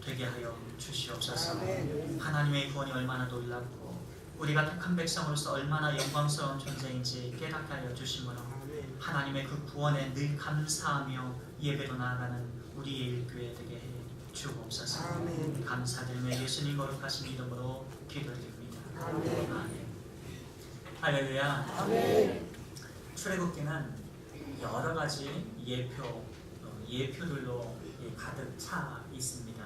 되게 하여 주시옵소서. 하나님의 구원이 얼마나 놀랍고 우리가 택한 백성으로서 얼마나 영광스러운 존재인지 깨닫게 하여 주시므로 하나님의 그 구원에 늘 감사하며 예배로 나아가는 우리의 일교회 되게 해 주옵소서. 감사드리며 예수님 거룩하신 이름으로 기도드립니다. 아멘. 할렐루야. 출애굽기는 여러 가지 예표들로 가득 차 있습니다.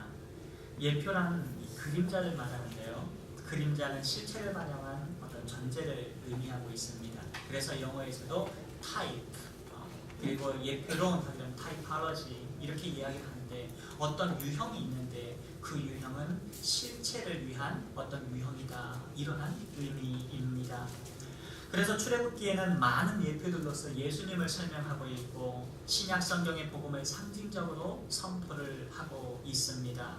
예표라는 그림자를 말하는데요. 그림자는 실체를 반영한 어떤 전제를 의미하고 있습니다. 그래서 영어에서도 타입, 그리고 예표론 하면 타이파러지 이렇게 이야기하는데 어떤 유형이 있는데 그 유형은 실체를 위한 어떤 유형이다, 이러한 의미입니다. 그래서 출애굽기에는 많은 예표들로서 예수님을 설명하고 있고 신약 성경의 복음을 상징적으로 선포를 하고 있습니다.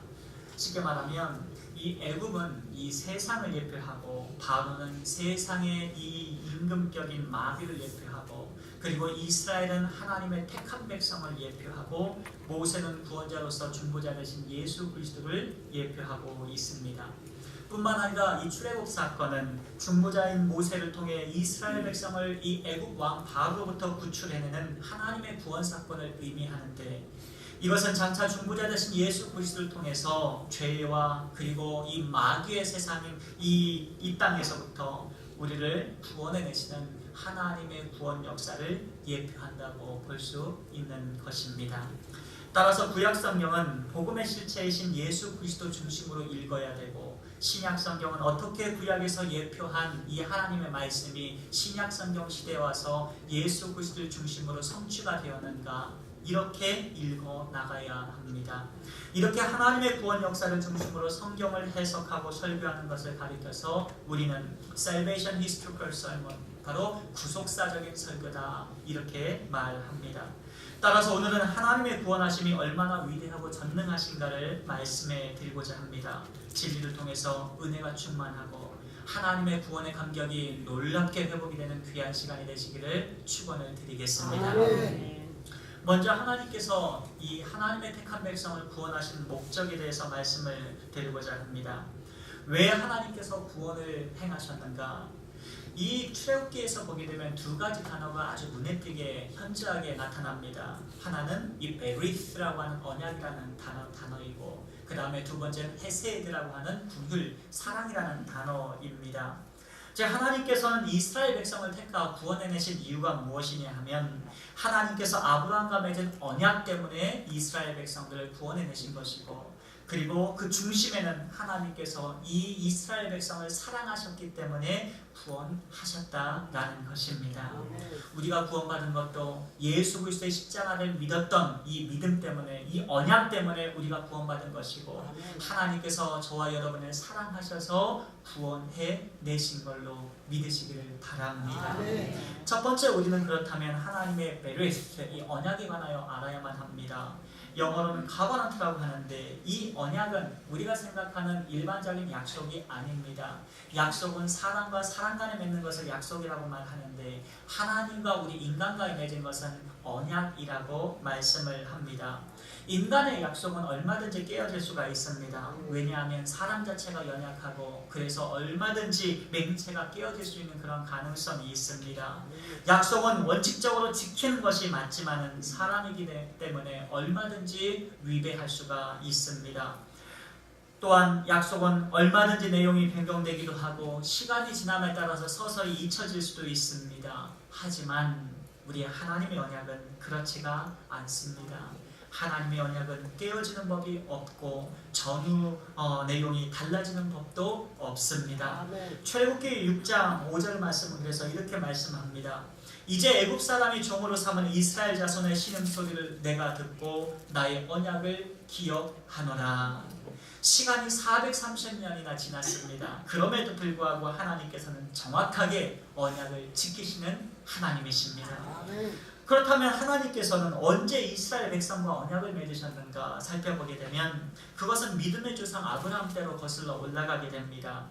쉽게 말하면 이 애굽은 이 세상을 예표하고 바로는 세상의 이 임금격인 마귀를 예표하고 그리고 이스라엘은 하나님의 택한 백성을 예표하고 모세는 구원자로서 중보자 되신 예수 그리스도를 예표하고 있습니다. 뿐만 아니라 이 출애굽 사건은 중보자인 모세를 통해 이스라엘 백성을 이 애굽 왕 바로로부터 구출해내는 하나님의 구원 사건을 의미하는데 이것은 장차 중보자 되신 예수 그리스도를 통해서 죄와 그리고 이 마귀의 세상인 이 땅에서부터 우리를 구원해내시는 하나님의 구원 역사를 예표한다고 볼 수 있는 것입니다. 따라서 구약 성경은 복음의 실체이신 예수 그리스도 중심으로 읽어야 되고 신약 성경은 어떻게 구약에서 예표한 이 하나님의 말씀이 신약 성경 시대에 와서 예수 그리스도를 중심으로 성취가 되었는가 이렇게 읽어 나가야 합니다. 이렇게 하나님의 구원 역사를 중심으로 성경을 해석하고 설교하는 것을 가리켜서 우리는 Salvation Historical Sermon, 바로 구속사적인 설교다 이렇게 말합니다. 따라서 오늘은 하나님의 구원하심이 얼마나 위대하고 전능하신가를 말씀해 드리고자 합니다. 진리를 통해서 은혜가 충만하고 하나님의 구원의 감격이 놀랍게 회복이 되는 귀한 시간이 되시기를 축원을 드리겠습니다. 먼저 하나님께서 이 하나님의 택한 백성을 구원하신 목적에 대해서 말씀을 드리고자 합니다. 왜 하나님께서 구원을 행하셨는가? 이 출애굽기에서 보게 되면 두 가지 단어가 아주 눈에 띄게 현저하게 나타납니다. 하나는 이 베리스라고 하는 언약이라는 단어이고 그 다음에 두 번째는 헤세드라고 하는 긍휼, 사랑이라는 단어입니다. 하나님께서는 이스라엘 백성을 택하 구원해내신 이유가 무엇이냐 하면 하나님께서 아브라함과 맺은 언약 때문에 이스라엘 백성들을 구원해내신 것이고 그리고 그 중심에는 하나님께서 이 이스라엘 백성을 사랑하셨기 때문에 구원하셨다라는 것입니다. 우리가 구원받은 것도 예수 그리스도의 십자가를 믿었던 이 믿음 때문에 이 언약 때문에 우리가 구원받은 것이고 하나님께서 저와 여러분을 사랑하셔서 구원해 내신 걸로 믿으시기를 바랍니다. 첫 번째 우리는 그렇다면 하나님의 베리스, 이 언약에 관하여 알아야만 합니다. 영어로는 카버넌트라고 하는데 이 언약은 우리가 생각하는 일반적인 약속이 아닙니다. 약속은 사람과 사람 간에 맺는 것을 약속이라고 말하는데 하나님과 우리 인간과의 맺은 것은 언약이라고 말씀을 합니다. 인간의 약속은 얼마든지 깨어질 수가 있습니다. 왜냐하면 사람 자체가 연약하고 그래서 얼마든지 맹세가 깨어질 수 있는 그런 가능성이 있습니다. 약속은 원칙적으로 지키는 것이 맞지만 사람이기 때문에 얼마든지 위배할 수가 있습니다. 또한 약속은 얼마든지 내용이 변경되기도 하고 시간이 지남에 따라서 서서히 잊혀질 수도 있습니다. 하지만 우리 하나님의 언약은 그렇지가 않습니다. 하나님의 언약은 깨어지는 법이 없고 전후 내용이 달라지는 법도 없습니다. 출애굽기 6장 5절 말씀은 그래서 이렇게 말씀합니다. 이제 애굽 사람이 종으로 삼은 이스라엘 자손의 신음소리를 내가 듣고 나의 언약을 기억하노라. 시간이 430년이나 지났습니다. 그럼에도 불구하고 하나님께서는 정확하게 언약을 지키시는 하나님이십니다. 그렇다면 하나님께서는 언제 이스라엘 백성과 언약을 맺으셨는가 살펴보게 되면 그것은 믿음의 조상 아브라함 때로 거슬러 올라가게 됩니다.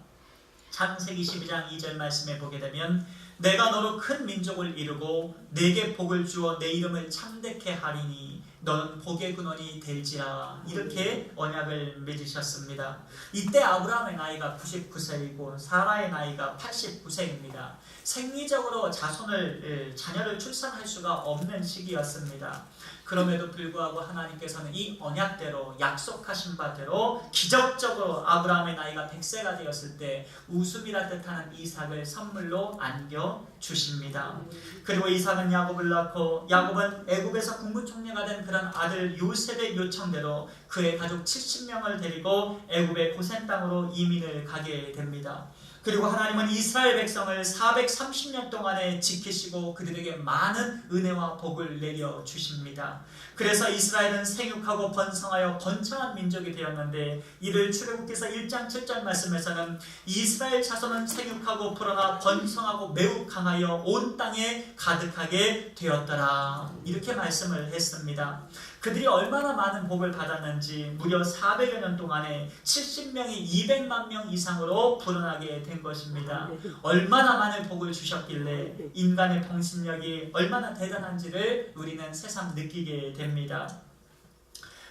창세기 12장 2절 말씀에 보게 되면 내가 너로 큰 민족을 이루고 내게 복을 주어 내 이름을 창대케 하리니 너는 복의 근원이 될지라 이렇게 언약을 맺으셨습니다. 이때 아브라함의 나이가 99세이고 사라의 나이가 89세입니다. 생리적으로 자녀를 출산할 수가 없는 시기였습니다. 그럼에도 불구하고 하나님께서는 이 언약대로 약속하신 바대로 기적적으로 아브라함의 나이가 100세가 되었을 때 웃음이라 뜻하는 이삭을 선물로 안겨주십니다. 그리고 이삭은 야곱을 낳고 야곱은 애굽에서 국무총리가 된 그런 아들 요셉의 요청대로 그의 가족 70명을 데리고 애굽의 고센 땅으로 이민을 가게 됩니다. 그리고 하나님은 이스라엘 백성을 430년 동안에 지키시고 그들에게 많은 은혜와 복을 내려 주십니다. 그래서 이스라엘은 생육하고 번성하여 번창한 민족이 되었는데 이를 출애굽기서 1장 7절 말씀에서는 이스라엘 자손은 생육하고 불어나 번성하고 매우 강하여 온 땅에 가득하게 되었더라 이렇게 말씀을 했습니다. 그들이 얼마나 많은 복을 받았는지 무려 400여 년 동안에 70명이 200만 명 이상으로 불어나게 된 것입니다. 얼마나 많은 복을 주셨길래 인간의 병신력이 얼마나 대단한지를 우리는 새삼 느끼게 됩니다.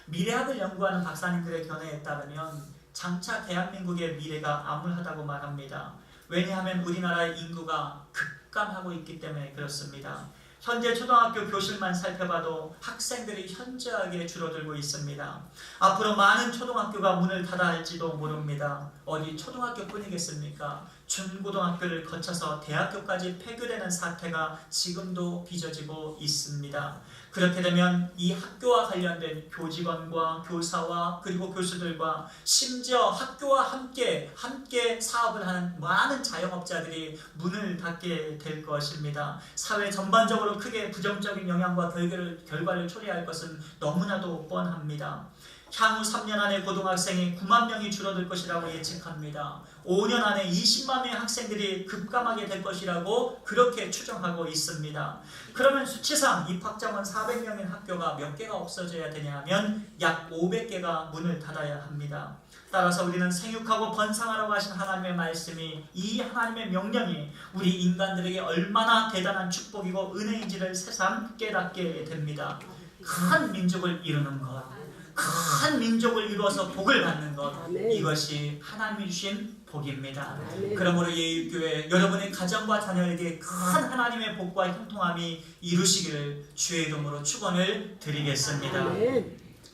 미래학을 연구하는 박사님들의 견해에 따르면 장차 대한민국의 미래가 암울하다고 말합니다. 왜냐하면 우리나라의 인구가 급감하고 있기 때문에 그렇습니다. 현재 초등학교 교실만 살펴봐도 학생들이 현저하게 줄어들고 있습니다. 앞으로 많은 초등학교가 문을 닫아야 할지도 모릅니다. 어디 초등학교뿐이겠습니까? 중고등학교를 거쳐서 대학교까지 폐교되는 사태가 지금도 빚어지고 있습니다. 그렇게 되면 이 학교와 관련된 교직원과 교사와 그리고 교수들과 심지어 학교와 함께 사업을 하는 많은 자영업자들이 문을 닫게 될 것입니다. 사회 전반적으로 크게 부정적인 영향과 결과를 초래할 것은 너무나도 뻔합니다. 향후 3년 안에 고등학생이 9만 명이 줄어들 것이라고 예측합니다. 5년 안에 20만 명의 학생들이 급감하게 될 것이라고 그렇게 추정하고 있습니다. 그러면 수치상 입학정원 400명인 학교가 몇 개가 없어져야 되냐 하면 약 500개가 문을 닫아야 합니다. 따라서 우리는 생육하고 번성하라고 하신 하나님의 말씀이 이 하나님의 명령이 우리 인간들에게 얼마나 대단한 축복이고 은혜인지를 새삼 깨닫게 됩니다. 큰 민족을 이루는 것, 큰 민족을 이루어서 복을 받는 것, 이것이 하나님이 주신 복입니다. 그러므로 예일교회 여러분의 가정과 자녀에게 큰 하나님의 복과 형통함이 이루시기를 주의 이름으로 축원을 드리겠습니다.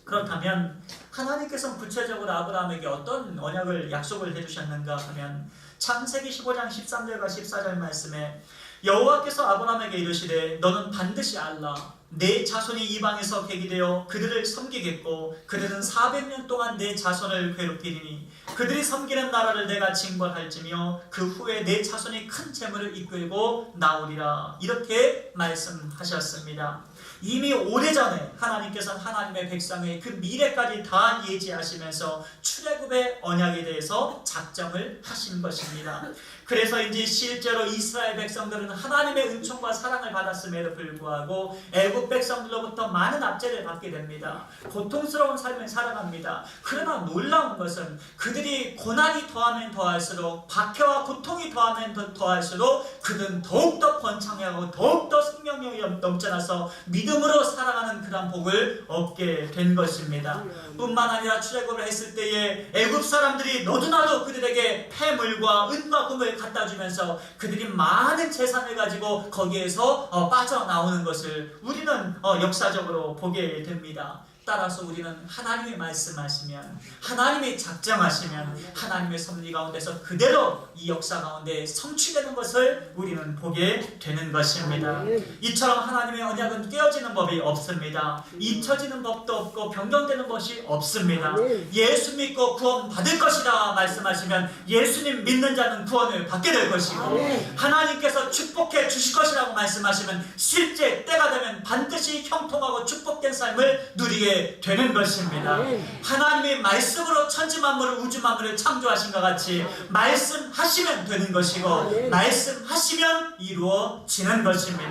그렇다면 하나님께서는 구체적으로 아브라함에게 어떤 언약을 약속을 해주셨는가 하면 창세기 15장 13절과 14절 말씀에 여호와께서 아브라함에게 이르시되 너는 반드시 알라 내 자손이 이방에서 객이되어 그들을 섬기겠고 그들은 400년 동안 내 자손을 괴롭히리니 그들이 섬기는 나라를 내가 징벌할지며 그 후에 내 자손이 큰 재물을 이끌고 나오리라 이렇게 말씀하셨습니다. 이미 오래전에 하나님께서는 하나님의 백성의 그 미래까지 다 예지하시면서 출애굽의 언약에 대해서 작정을 하신 것입니다. 그래서인지 실제로 이스라엘 백성들은 하나님의 은총과 사랑을 받았음에도 불구하고 애굽 백성들로부터 많은 압제를 받게 됩니다. 고통스러운 삶을 살아갑니다. 그러나 놀라운 것은 그들이 고난이 더하면 더할수록 박해와 고통이 더하면 더할수록 그들은 더욱더 번창하고 더욱더 생명력이 넘쳐나서 믿음으로 살아가는 그런 복을 얻게 된 것입니다. 뿐만 아니라 출애굽을 했을 때에 애굽 사람들이 너도나도 그들에게 폐물과 은과 금을 갖다 주면서 그들이 많은 재산을 가지고 거기에서 빠져나오는 것을 우리는 역사적으로 보게 됩니다. 따라서 우리는 하나님이 말씀하시면 하나님이 작정하시면 하나님의 섭리 가운데서 그대로 이 역사 가운데 성취되는 것을 우리는 보게 되는 것입니다. 이처럼 하나님의 언약은 깨어지는 법이 없습니다. 잊혀지는 법도 없고 변경되는 것이 없습니다. 예수 믿고 구원 받을 것이다 말씀하시면 예수님 믿는 자는 구원을 받게 될 것이고 하나님께서 축복해 주실 것이라고 말씀하시면 실제 때가 되면 반드시 형통하고 축복된 삶을 누리게 되는 것입니다. 하나님의 말씀으로 천지 만물을 우주 만물을 창조하신 것 같이 말씀하시면 되는 것이고 말씀하시면 이루어지는 것입니다.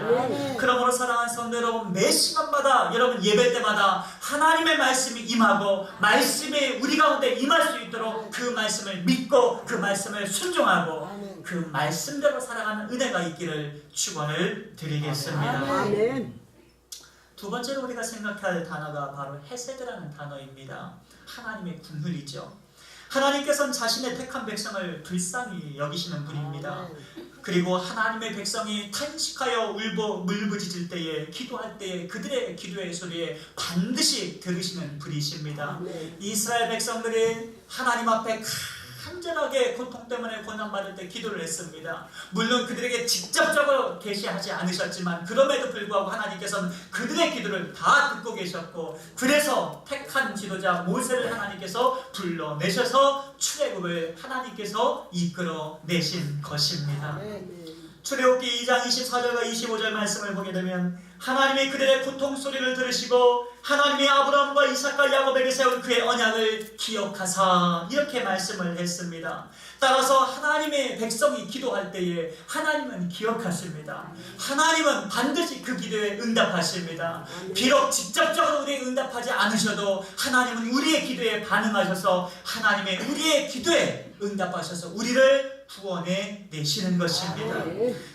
그러므로 사랑하는 성도 여러분, 매 시간마다 여러분 예배 때마다 하나님의 말씀이 임하고 말씀이 우리 가운데 임할 수 있도록 그 말씀을 믿고 그 말씀을 순종하고 그 말씀대로 살아가는 은혜가 있기를 축원을 드리겠습니다. 두 번째로 우리가 생각할 단어가 바로 헤세드라는 단어입니다. 하나님의 긍휼이죠. 하나님께서는 자신의 택한 백성을 불쌍히 여기시는 분입니다. 그리고 하나님의 백성이 탄식하여 울부짖을 때에, 기도할 때에 그들의 기도의 소리에 반드시 들으시는 분이십니다. 이스라엘 백성들이 하나님 앞에 간절하게 고통 때문에 고난받을 때 기도를 했습니다. 물론 그들에게 직접적으로 계시하지 않으셨지만 그럼에도 불구하고 하나님께서는 그들의 기도를 다 듣고 계셨고, 그래서 택한 지도자 모세를 하나님께서 불러내셔서 출애굽을 하나님께서 이끌어내신 것입니다. 출애굽기 2장 24절과 25절 말씀을 보게 되면 하나님이 그들의 고통 소리를 들으시고 하나님이 아브라함과 이삭과 야곱에게 세운 그의 언약을 기억하사 이렇게 말씀을 했습니다. 따라서 하나님의 백성이 기도할 때에 하나님은 기억하십니다. 하나님은 반드시 그 기도에 응답하십니다. 비록 직접적으로 우리에게 응답하지 않으셔도 하나님은 우리의 기도에 반응하셔서 하나님의 우리의 기도에 응답하셔서 우리를 구원해 내시는 것입니다.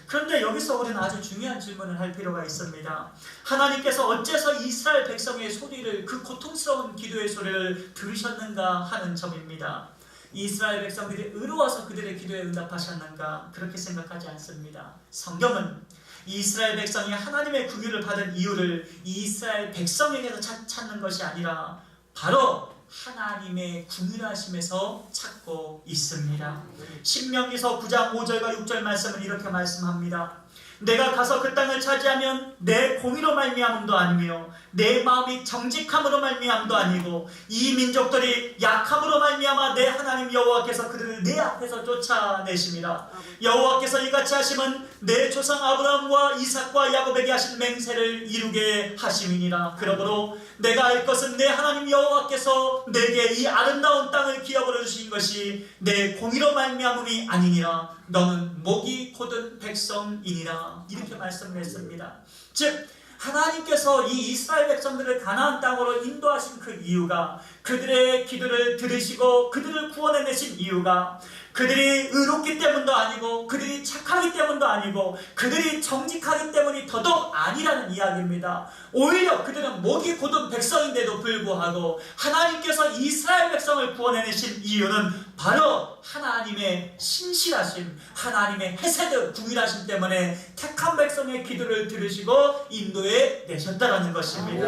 그런데 여기서 우리는 아주 중요한 질문을 할 필요가 있습니다. 하나님께서 어째서 이스라엘 백성의 소리를, 그 고통스러운 기도의 소리를 들으셨는가 하는 점입니다. 이스라엘 백성들이 의로워서 그들의 기도에 응답하셨는가? 그렇게 생각하지 않습니다. 성경은 이스라엘 백성이 하나님의 긍휼을 받은 이유를 이스라엘 백성에게서 찾는 것이 아니라 바로 하나님의 긍휼하심에서 찾고 있습니다. 신명기서 9장 5절과 6절 말씀은 이렇게 말씀합니다. 내가 가서 그 땅을 차지하면 내 공의로 말미암음도 아니며 내 마음이 정직함으로 말미암음도 아니고 이 민족들이 약함으로 말미암아 내 하나님 여호와께서 그들을 내 앞에서 쫓아내심이라. 여호와께서 이같이 하심은 내 조상 아브라함과 이삭과 야곱에게 하신 맹세를 이루게 하심이니라. 그러므로 내가 알 것은 내 하나님 여호와께서 내게 이 아름다운 땅을 기업으로 주신 것이 내 공의로 말미암음이 아니니라. 너는 목이 곧은 백성이니라. 이렇게 말씀을 했습니다. 즉 하나님께서 이 이스라엘 백성들을 가나안 땅으로 인도하신 그 이유가, 그들의 기도를 들으시고 그들을 구원해내신 이유가 그들이 의롭기 때문도 아니고 그들이 착하기 때문도 아니고 그들이 정직하기 때문이 더더욱 아니라는 이야기입니다. 오히려 그들은 목이 곧은 백성인데도 불구하고 하나님께서 이스라엘 백성을 구원해내신 이유는 바로 하나님의 신실하심, 하나님의 헤세드, 긍휼하심 때문에 택한 백성의 기도를 들으시고 인도해 내셨다는 것입니다.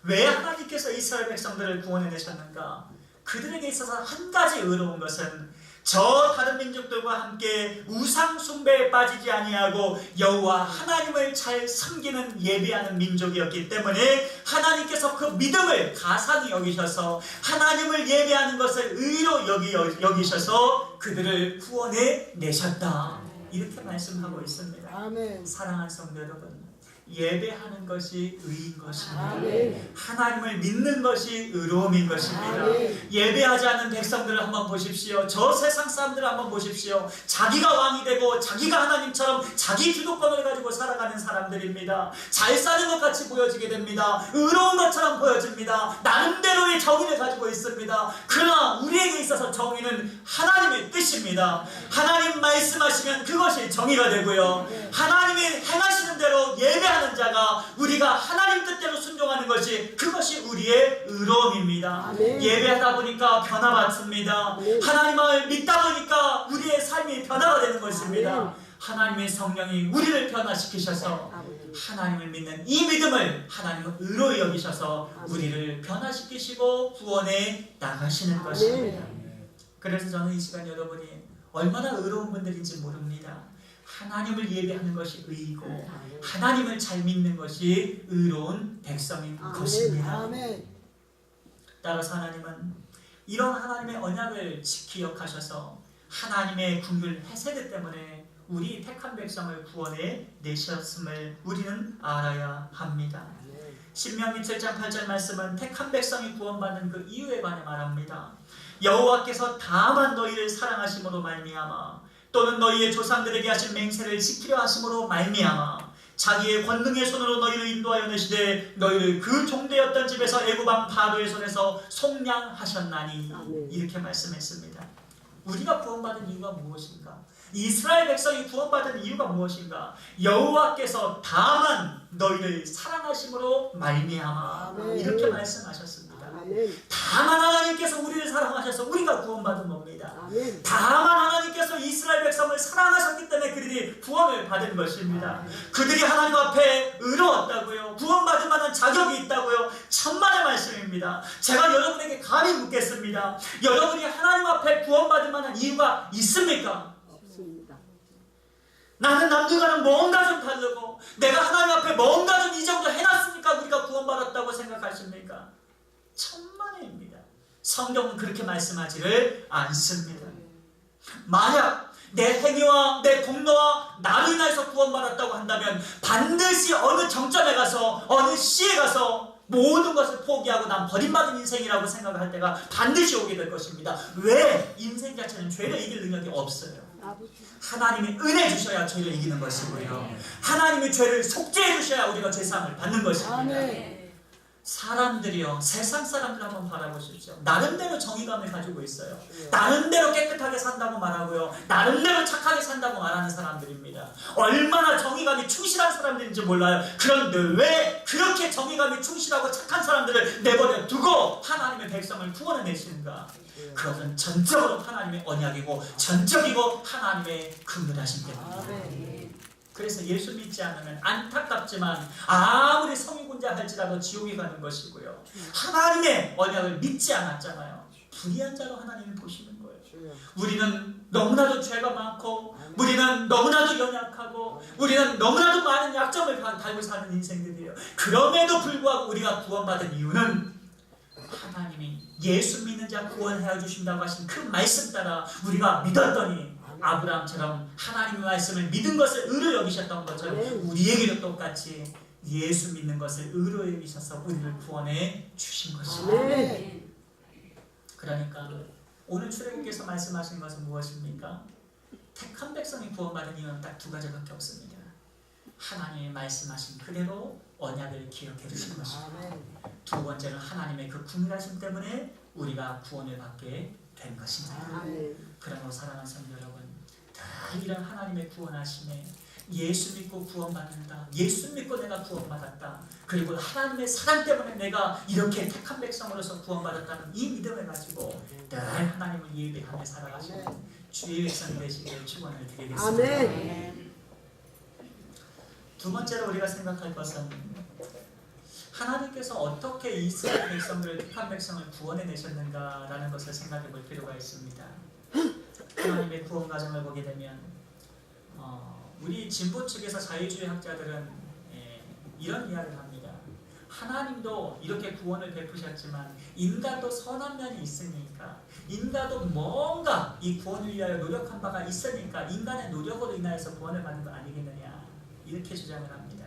왜 하나님께서 이스라엘 백성들을 구원해내셨는가? 그들에게 있어서 한 가지 의로운 것은 저 다른 민족들과 함께 우상 숭배에 빠지지 아니하고 여호와 하나님을 잘 섬기는 예배하는 민족이었기 때문에 하나님께서 그 믿음을 가상히 여기셔서 하나님을 예배하는 것을 의로 여기셔서 그들을 구원해 내셨다. 이렇게 말씀하고 있습니다. 아멘. 사랑하는 성도 여러분, 예배하는 것이 의인 것입니다. 아멘. 하나님을 믿는 것이 의로움인 것입니다. 아멘. 예배하지 않는 백성들을 한번 보십시오. 저 세상 사람들을 한번 보십시오. 자기가 왕이 되고 자기가 하나님처럼 자기 주도권을 가지고 살아가는 사람들입니다. 잘 사는 것 같이 보여지게 됩니다. 의로운 것처럼 보여집니다. 나름대로의 정의를 가지고 있습니다. 그러나 우리에게 있어서 정의는 하나님의 뜻입니다. 하나님 말씀하시면 그것이 정의가 되고요. 하나님이 행하시는 대로 예배하는 자가 우리가 하나님 뜻대로 순종하는 것이, 그것이 우리의 의로움입니다. 아멘. 예배하다 보니까 변화받습니다. 아멘. 하나님을 믿다 보니까 우리의 삶이 변화가 되는 것입니다. 아멘. 하나님의 성령이 우리를 변화시키셔서 하나님을 믿는 이 믿음을 하나님은 의로이 여기셔서 우리를 변화시키시고 구원해 나가시는 것입니다. 그래서 저는 이 시간 여러분이 얼마나 의로운 분들인지 모릅니다. 하나님을 예배하는 것이 의이고 하나님을 잘 믿는 것이 의로운 백성인 것입니다. 아멘. 따라서 하나님은 이런 하나님의 언약을 기억하셔서 하나님의 긍휼 헤세드 때문에 우리 택한 백성을 구원해 내셨음을 우리는 알아야 합니다. 신명기 7장 8절 말씀은 택한 백성이 구원받는 그 이유에 관해 말합니다. 여호와께서 다만 너희를 사랑하심으로 말미암아 또는 너희의 조상들에게 하신 맹세를 지키려 하심으로 말미암아 자기의 권능의 손으로 너희를 인도하여 내시되 너희를 그 종되었던 집에서 애굽 왕 바로의 손에서 속량하셨나니. 이렇게 말씀했습니다. 우리가 구원받은 이유가 무엇인가? 이스라엘 백성이 구원받은 이유가 무엇인가? 여호와께서 다만 너희를 사랑하심으로 말미암아. 이렇게 말씀하셨습니다. 다만 하나님께서 우리를 사랑하셔서 우리가 구원받은 겁니다. 다만 하나님께서 이스라엘 백성을 사랑하셨기 때문에 그들이 구원을 받은 것입니다. 그들이 하나님 앞에 의로웠다고요. 구원받을 만한 자격이 있다고요. 천만의 말씀입니다. 제가 여러분에게 감히 묻겠습니다. 여러분이 하나님 앞에 구원받을 만한 이유가 있습니까? 없습니다. 나는 남들과는 뭔가 좀 다르고 내가 하나님 앞에 뭔가 좀 이 정도 해놨으니까 우리가 구원받았다고 생각하십니까? 천만에입니다. 성경은 그렇게 말씀하지를 않습니다. 만약 내 행위와 내 공로와 나로 인해서 구원받았다고 한다면 반드시 어느 정점에 가서 어느 시에 가서 모든 것을 포기하고 난 버림받은 인생이라고 생각할 때가 반드시 오게 될 것입니다. 왜? 인생 자체는 죄를 이길 능력이 없어요. 하나님이 은혜 주셔야 죄를 이기는 것이고요. 하나님이 죄를 속죄해 주셔야 우리가 죄사함을 받는 것입니다. 사람들이요, 세상 사람들 한번 바라보십시오. 나름대로 정의감을 가지고 있어요. 나름대로 깨끗하게 산다고 말하고요, 나름대로 착하게 산다고 말하는 사람들입니다. 얼마나 정의감이 충실한 사람들인지 몰라요. 그런데 왜 그렇게 정의감이 충실하고 착한 사람들을 내버려 두고 하나님의 백성을 구원해 내시는가? 그것은 전적으로 하나님의 언약이고 전적이고 하나님의 긍휼하심 때문입니다. 그래서 예수 믿지 않으면 안타깝지만 아무리 성인군자 할지라도 지옥에 가는 것이고요. 하나님의 언약을 믿지 않았잖아요. 불의한 자로 하나님이 보시는 거예요. 우리는 너무나도 죄가 많고 우리는 너무나도 연약하고 우리는 너무나도 많은 약점을 달고 사는 인생들이에요. 그럼에도 불구하고 우리가 구원받은 이유는 하나님이 예수 믿는 자 구원해 주신다고 하신 그 말씀 따라 우리가 믿었더니 아브라함처럼 하나님의 말씀을 믿은 것을 의로 여기셨던 것처럼 우리에게도 똑같이 예수 믿는 것을 의로 여기셔서 우리를 구원해 주신 것입니다. 그러니까 오늘 출애굽께서 말씀하신 것은 무엇입니까? 택한 백성이 구원받은 이유는 딱 두 가지밖에 없습니다. 하나님의 말씀하신 그대로 언약을 기억해 주신 것입니다. 두 번째는 하나님의 그 긍휼하심 때문에 우리가 구원을 받게 된 것입니다. 그러므로 사랑하는 성도 여러분, 늘 이런 하나님의 구원하심에 예수 믿고 구원받는다, 예수 믿고 내가 구원받았다, 그리고 하나님의 사랑 때문에 내가 이렇게 택한 백성으로서 구원받았다는 이 믿음을 가지고 늘 하나님을 예배하며 살아가시는 주의 백성이 되시기를 축원을 드리겠습니다. 두 번째로 우리가 생각할 것은 하나님께서 어떻게 이스라엘 백성들을 택한 백성을 구원해 내셨는가라는 것을 생각해 볼 필요가 있습니다. 하나님의 구원 과정을 보게 되면 우리 진보 측에서 자유주의 학자들은 이런 이야기를 합니다. 하나님도 이렇게 구원을 베푸셨지만 인간도 선한 면이 있으니까, 인간도 뭔가 이 구원을 위하여 노력한 바가 있으니까 인간의 노력으로 인하여서 구원을 받는 거 아니겠느냐, 이렇게 주장을 합니다.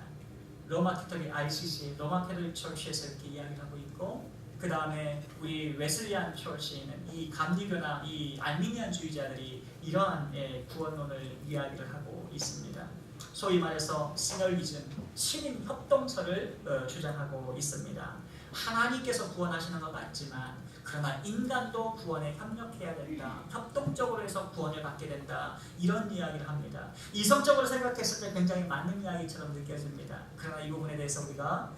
로마 캐톨릭 RCC, 로마 캐톨릭 처치에서 이렇게 이야기를 하고 있고, 그 다음에 우리 웨슬리안 처치는 이 감리교나 이 알미니안주의자들이 이러한 구원론을 이야기를 하고 있습니다. 소위 말해서 시널기즘, 신임 협동처를 주장하고 있습니다. 하나님께서 구원하시는 것 맞지만 그러나 인간도 구원에 협력해야 된다, 협동적으로 해서 구원을 받게 된다, 이런 이야기를 합니다. 이성적으로 생각했을 때 굉장히 맞는 이야기처럼 느껴집니다. 그러나 이 부분에 대해서 우리가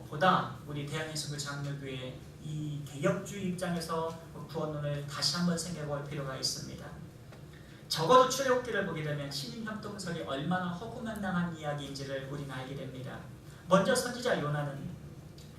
보다 우리 대한예수교 장로교회 이 개혁주의 입장에서 구원론을 다시 한번 생각해볼 필요가 있습니다. 적어도 출애굽기를 보게 되면 신임협동설이 얼마나 허구맹랑한 이야기인지를 우리는 알게 됩니다. 먼저 선지자 요나는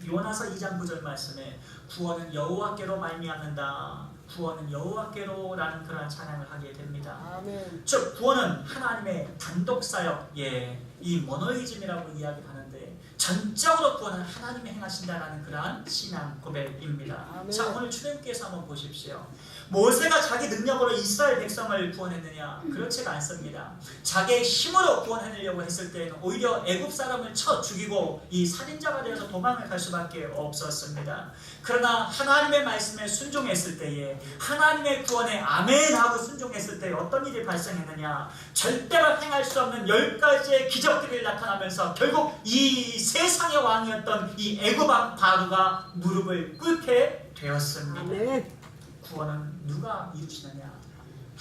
요나서 2장 9절 말씀에 구원은 여호와께로 말미암는다, 구원은 여호와께로라는 그러한 찬양을 하게 됩니다. 아멘. 즉 구원은 하나님의 단독 사역, 이 모노이즘이라고 이야기하는데 전적으로 구원은 하나님이 행하신다라는 그러한 신앙 고백입니다. 아멘. 자, 오늘 출애굽기에서 한번 보십시오. 모세가 자기 능력으로 이스라엘 백성을 구원했느냐? 그렇지가 않습니다. 자기의 힘으로 구원하려고 했을 때에는 오히려 애굽 사람을 쳐 죽이고 이 살인자가 되어서 도망을 갈 수밖에 없었습니다. 그러나 하나님의 말씀에 순종했을 때에, 하나님의 구원에 아멘 하고 순종했을 때 어떤 일이 발생했느냐? 절대로 행할 수 없는 10가지의 기적들이 나타나면서 결국 이 세상의 왕이었던 이 애굽 왕 바로가 무릎을 꿇게 되었습니다. 아멘. 구원은 누가 이루시느냐?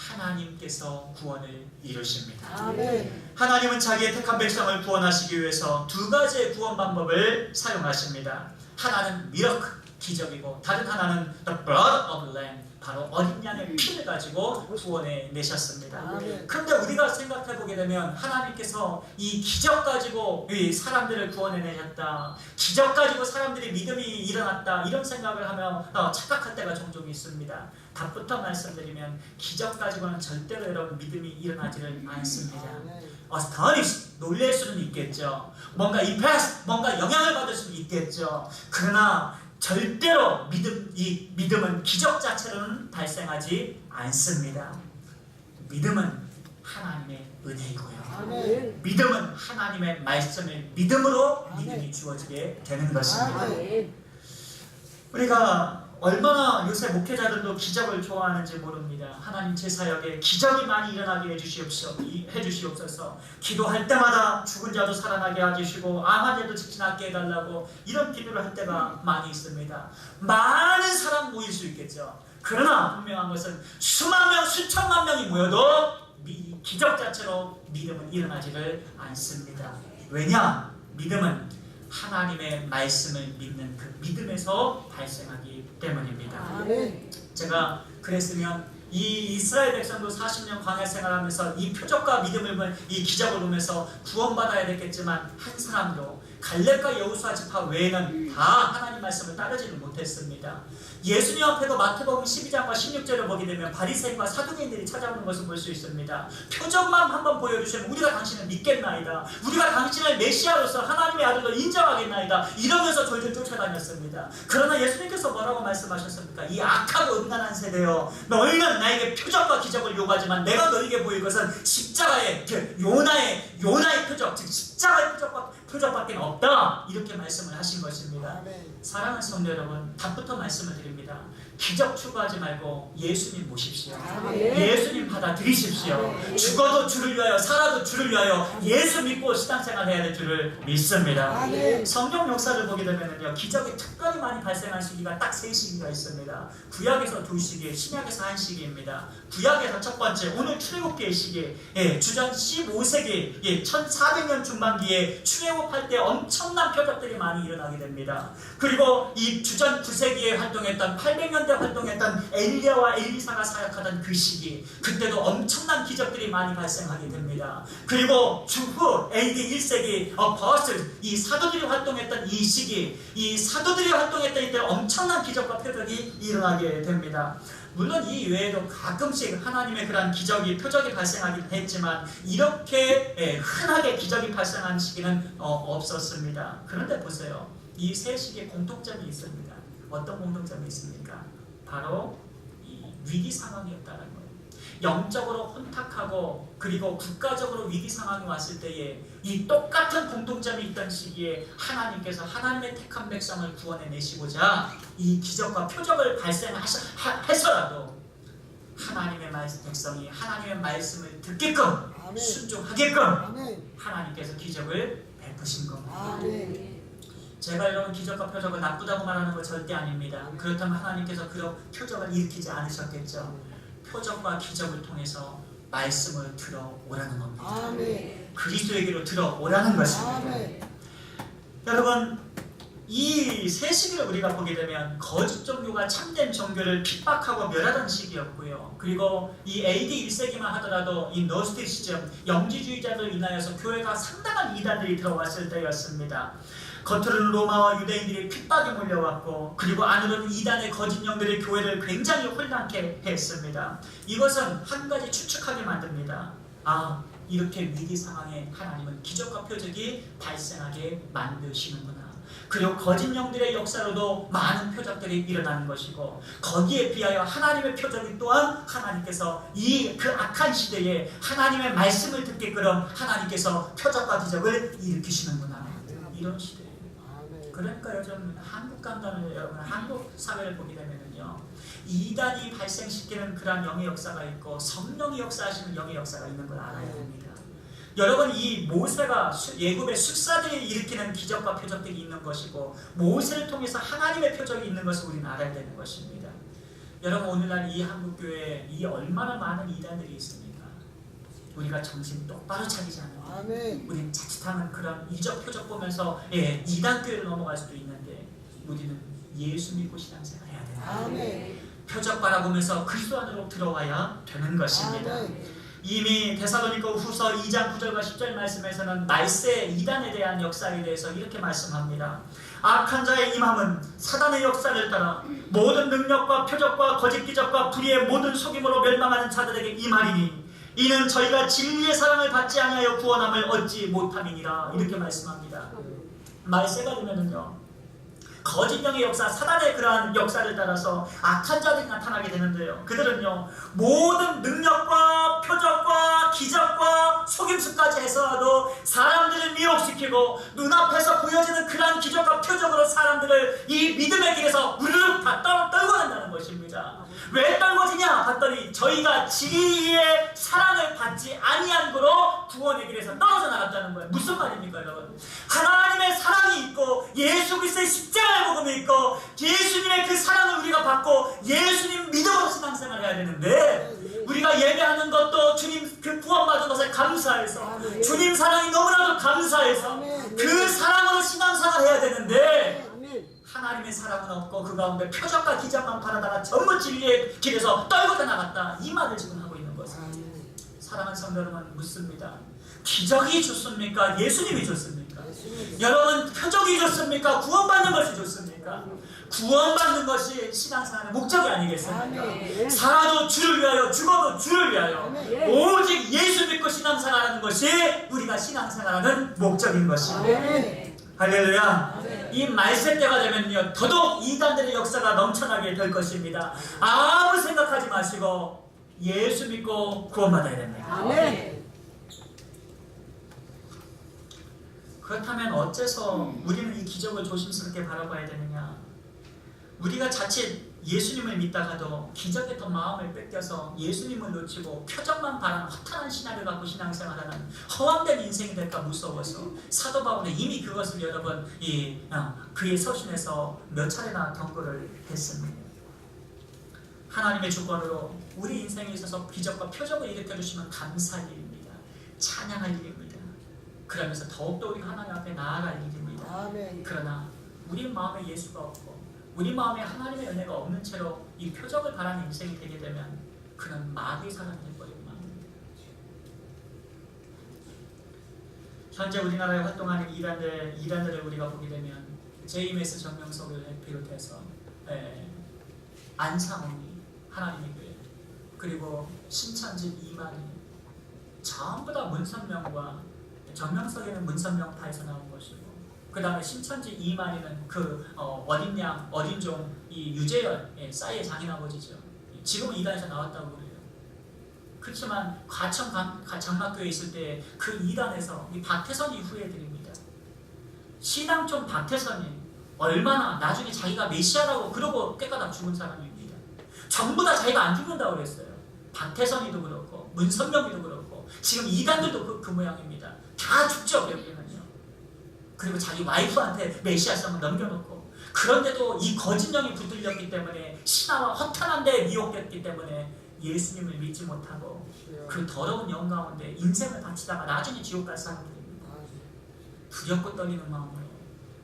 하나님께서 구원을 이루십니다. 아멘. 하나님은 자기의 택한 백성을 구원하시기 위해서 두 가지의 구원 방법을 사용하십니다. 하나는 미러클, 기적이고 다른 하나는 the blood of lamb, 바로 어린 양의 피를 가지고 구원해 내셨습니다. 그런데 우리가 생각해 보게 되면 하나님께서 이 기적 가지고 이 사람들을 구원해 내셨다, 기적 가지고 사람들이 믿음이 일어났다, 이런 생각을 하며 착각할 때가 종종 있습니다. 답부터 말씀드리면 기적 가지고는 절대로 여러분 믿음이 일어나지를 않습니다. astonished, 놀랄 수는 있겠죠. 뭔가 impressed, 뭔가 영향을 받을 수는 있겠죠. 그러나 절대로 이 믿음은 기적 자체로는 발생하지 않습니다. 믿음은 하나님의 은혜이고요. 믿음은 하나님의 말씀을 믿음으로 믿음이 주어지게 되는 것입니다. 우리가 얼마나 요새 목회자들도 기적을 좋아하는지 모릅니다. 하나님 제 사역에 기적이 많이 일어나게 해주시옵소서. 기도할 때마다 죽은 자도 살아나게 해주시고 암 환자도 직진하게 해달라고 이런 기도를 할 때가 많이 있습니다. 많은 사람 모일 수 있겠죠. 그러나 분명한 것은 수만 명, 수천만 명이 모여도 기적 자체로 믿음은 일어나지를 않습니다. 왜냐? 믿음은 하나님의 말씀을 믿는 그 믿음에서 발생하기 때문입니다. 제가 그랬으면 이 이스라엘 백성도 40년 광야 생활하면서 이 표적과 믿음을 이 기적을 보면서 구원받아야 됐겠지만 한 사람도 갈렙과 여호수아 지파 외에는 다 하나님 말씀을 따르지를 못했습니다. 예수님 앞에도 마태복음 12장과 16절을 보게 되면 바리새인과 사두개인들이 찾아오는 것을 볼 수 있습니다. 표적만 한번 보여주시면 우리가 당신을 믿겠나이다, 우리가 당신을 메시아로서 하나님의 아들로 인정하겠나이다, 이러면서 졸졸 쫓아다녔습니다. 그러나 예수님께서 뭐라고 말씀하셨습니까? 이 악하고 음란한 세대여, 너희는 나에게 표적과 기적을 요구하지만 내가 너희에게 보일 것은 십자가의 요나의 표적, 즉 십자가의 표적밖에 없다, 이렇게 말씀을 하신 것입니다. 사랑하는 성도 여러분, 답부터 말씀을 드립니다. 기적 추구하지 말고 예수님 모십시오. 예수님 받아들이십시오. 죽어도 주를 위하여, 살아도 주를 위하여 예수 믿고 신앙생활 해야 될 줄을 믿습니다. 성경 역사를 보게 되면요, 기적이 특별히 많이 발생한 시기가 딱 세 시기가 있습니다. 구약에서 두 시기, 신약에서 한 시기입니다. 구약에서 첫 번째, 오늘 출애굽기의 시기, 주전 15세기, 1400년 중반기에 출애굽할 때 엄청난 표적들이 많이 일어나게 됩니다. 그리고 이 주전 9세기에 활동했던, 800년대 활동했던 엘리야와 엘리사가 사역하던 그 시기, 그때도 엄청난 기적들이 많이 발생하게 됩니다. 그리고 주후 AD 1세기 어퍼슬, 이 사도들이 활동했던 이 시기, 이 사도들이 활동했던 이때 엄청난 기적과 표적이 일어나게 됩니다. 물론 이 외에도 가끔씩 하나님의 그런 기적이, 표적이 발생하긴 했지만 이렇게 흔하게 기적이 발생한 시기는 없었습니다. 그런데 보세요, 이 세 시기에 공통점이 있습니다. 어떤 공통점이 있습니까? 바로 이 위기 상황이었다는 거예요. 영적으로 혼탁하고 그리고 국가적으로 위기 상황이 왔을 때에 이 똑같은 공통점이 있던 시기에 하나님께서 하나님의 택한 백성을 구원해 내시고자 이 기적과 표적을 발생해서라도 하나님의 백성이 하나님의 말씀을 듣게끔, 순종하게끔 하나님께서 기적을 베푸신 겁니다. 제가 여러분 기적과 표적을 나쁘다고 말하는 거 절대 아닙니다. 그렇다면 하나님께서 그런 표적을 일으키지 않으셨겠죠. 표적과 기적을 통해서 말씀을 들어오라는 겁니다. 그리스도에게로 들어오라는 것입니다. 여러분, 이 세 시기를 우리가 보게 되면 거짓 종교가 참된 종교를 핍박하고 멸하던 시기였고요. 그리고 이 AD 1세기만 하더라도 이 노스티시즘, 영지주의자들로 인하여서 교회가 상당한 이단들이 들어왔을 때였습니다. 겉으로는 로마와 유대인들이 핍박에 몰려왔고, 그리고 안으로는 이단의 거짓 영들이 교회를 굉장히 혼란케 했습니다. 이것은 한 가지 추측하게 만듭니다. 이렇게 위기 상황에 하나님은 기적과 표적이 발생하게 만드시는구나. 그리고 거짓 영들의 역사로도 많은 표적들이 일어나는 것이고, 거기에 비하여 하나님의 표적이 또한 하나님께서 그 악한 시대에 하나님의 말씀을 듣게끔 하나님께서 표적과 기적을 일으키시는구나. 이런 시대예요. 그러니까 요즘 한국 간다는 여러분, 한국 사회를 보게 되면요, 이단이 발생시키는 그러한 영의 역사가 있고 성령이 역사하시는 영의 역사가 있는 걸 알아야 됩니다. 여러분, 이 모세가 예굽의 술사들이 일으키는 기적과 표적들이 있는 것이고, 모세를 통해서 하나님의 표적이 있는 것을 우리는 알아야 되는 것입니다. 여러분 오늘날 이 한국교회에 이 얼마나 많은 이단들이 있습니까? 우리가 정신 똑바로 차리지 않으면 우리는 자칫하면 그런 이적 표적 보면서 이단교회로 넘어갈 수도 있는데 우리는 예수 믿고 신앙생활 해야 됩니다. 표적 바라보면서 그리스도 안으로 들어와야 되는 것입니다. 이미 데살로니가 후서 2장 9절과 10절 말씀에서는 말세 이단에 대한 역사에 대해서 이렇게 말씀합니다. 악한 자의 임함은 사단의 역사를 따라 모든 능력과 표적과 거짓 기적과 불의의 모든 속임으로 멸망하는 자들에게 임하리니 이는 저희가 진리의 사랑을 받지 아니하여 구원함을 얻지 못함이니라. 이렇게 말씀합니다. 말세가 되면은요, 거짓령의 역사, 사단의 그러한 역사를 따라서 악한 자들이 나타나게 되는데요, 그들은요 모든 능력과 표적과 기적과 속임수까지 해서라도 사람들을 미혹시키고 눈앞에서 보여지는 그러한 기적과 표적으로 사람들을 이 믿음의 길에서 우르르 다 떨궈낸다는 것입니다. 왜 떨궈지냐 봤더니 저희가 진리의 사랑을 받지 아니한 거로 구원의 길에서 떨어져 나갔다는 거예요. 무슨 말입니까 여러분? 하나님의 사랑이 있고 예수 그리스도의 십자가의 복음이 있고 예수님의 그 사랑을 우리가 받고 예수님 믿음으로 신앙생활을 해야 되는데, 우리가 예배하는 것도 주님 그 구원받은 것에 감사해서 주님 사랑이 너무나도 감사해서 그 사랑으로 신앙생활을 해야 되는데, 하나님의 사랑은 없고 그 가운데 표적과 기적만 바라다가 전부 진리의 길에서 떨궈져 나갔다, 이 말을 지금 하고 있는 것입니다. 사랑하는 성도 여러분, 묻습니다. 기적이 좋습니까? 예수님이 좋습니까? 여러분, 표적이 좋습니까? 구원받는 것이 좋습니까? 구원받는 것이 신앙생활의 목적이 아니겠습니까? 살아도 주를 위하여 죽어도 주를 위하여 오직 예수 믿고 신앙생활하는 것이 우리가 신앙생활하는 목적인 것입니다. 할렐루야. 이 말세 때가 되면요 더더욱 이단들의 역사가 넘쳐나게 될 것입니다. 아무 생각하지 마시고 예수 믿고 구원받아야 됩니다. 아멘. 그렇다면 어째서 우리는 이 기적을 조심스럽게 바라봐야 되느냐? 우리가 자칫 예수님을 믿다가도 기적에 더 마음을 뺏겨서 예수님을 놓치고 표적만 바라는 허탄한 신앙을 갖고 신앙생활하는 허황된 인생이 될까 무서워서 사도 바울은 이미 그것을 여러분 그의 서신에서 몇 차례나 경고를 했습니다. 하나님의 주권으로 우리 인생에 있어서 기적과 표적을 일으켜주시면 감사할 일입니다. 찬양할 일입니다. 그러면서 더욱더 우리가 하나님 앞에 나아갈 일입니다. 아멘. 그러나 우리 마음에 예수가 없고 우리 마음에 하나님의 은혜가 없는 채로 이 표적을 바라는 인생이 되게 되면 그는 마귀의 사람이 되어버리고 맙니다. 현재 우리나라에 활동하는 이단들을 우리가 보게 되면 JMS 정명석을 비롯해서 안상홍이 하나님의 교회, 그리고 신천지 이만희, 전부 다 문선명과 정명석에는 문선명파에서 나온 것이고, 그 다음에 신천지 이만희는 어린종 이 유재열 싸이의 장인아버지죠. 지금은 이단에서 나왔다고 그래요. 그렇지만 과천 장막교에 있을 때 그 이단에서 이 박태선이 후예들입니다. 신앙촌 박태선이 얼마나 나중에 자기가 메시아라고 그러고 깨끗하게 죽은 사람입니다. 전부 다 자기가 안 죽는다고 그랬어요. 박태선이도 그렇고 문선명이도 그렇고 지금 이단들도 그 모양입니다. 다 죽죠 결국에는요. 그리고 자기 와이프한테 메시아성을 넘겨놓고, 그런데도 이 거짓령이 붙들렸기 때문에 신화와 허탄한 데에 미혹됐기 때문에 예수님을 믿지 못하고 그 더러운 영 가운데 인생을 바치다가 나중에 지옥 갈 사람들입니다. 두렵고 떨리는 마음으로